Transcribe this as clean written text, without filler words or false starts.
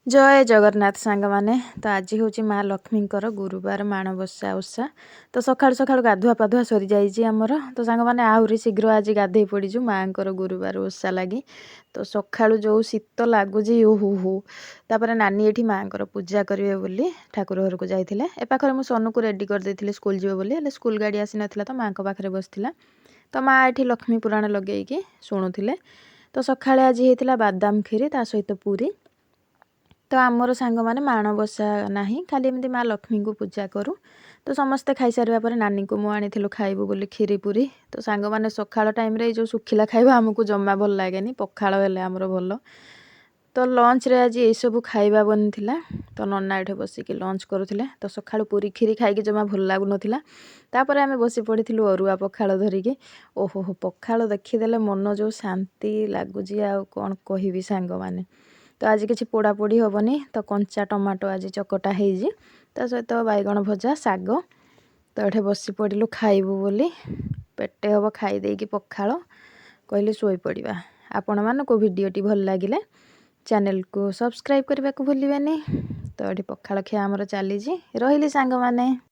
जय जगन्नाथ सांग मैंने तो आज हूँ माँ लक्ष्मी गुरुवार माणबसा ओषा तो सकाळु सकाळु गाधुआ पाधुआ सरी जाइए आमर तो सांग मैंने आहरी शीघ्र आज गाधे पड़ीजु माँ गुरुवार ओषा लगी तो सकाळु जो शीत लगुच हु हु तापर नानी ये माँ पूजा करेंगे बोली ठाकुर घर को जाते ए पाखे मुझे सोनू को रेडी करदे स्कूल जीव बोली स्कूल गाड़ी आसी नाला तो माँ पाखे बसला तो माँ ये लक्ष्मी पुराण लगे शुणुले तो सकाଳେ आज होता बादाम खीरी ता सहित पूरी तो आमर सांग मैंने माणबसा ना खाली एमती माँ लक्ष्मी को पूजा करूँ तो समस्ते खाई सारे पर नानी को मुझे आनी खाइबू बोली खीरी पूरी तो सांग मैंने सकाळ टाइम रे जो सुखिला खाइबा आमको जमा भल लगे पखाड़ हेले आमर भल तो लंच रे आज ये सब खाइबा बनी तो नना ये बसिक लंच करुले तो सकाळु पूरी खीरी खाई जमा भल लगुन तापर आम बसी पड़ी अरुआ पखाड़ धरिकी ओहो पखाड़ देखीदे मन जो शांति लगुच आ कौन कहबी सांग मैंने तो आज किसी पोड़ापोड़ी हेनी तो कंचा टमाटो आज चकटा हो सहित बैगण भजा शाग तो ये बसी पड़ू खाइबू बोली पेटे हम खाईदे पखाड़ कहली शोई पड़ा आपण मानक भिडटी भल लगे चैनल को सब्सक्राइब करने को भूलिए तो ये पखाड़ खिया आमर चली रही सांग माने।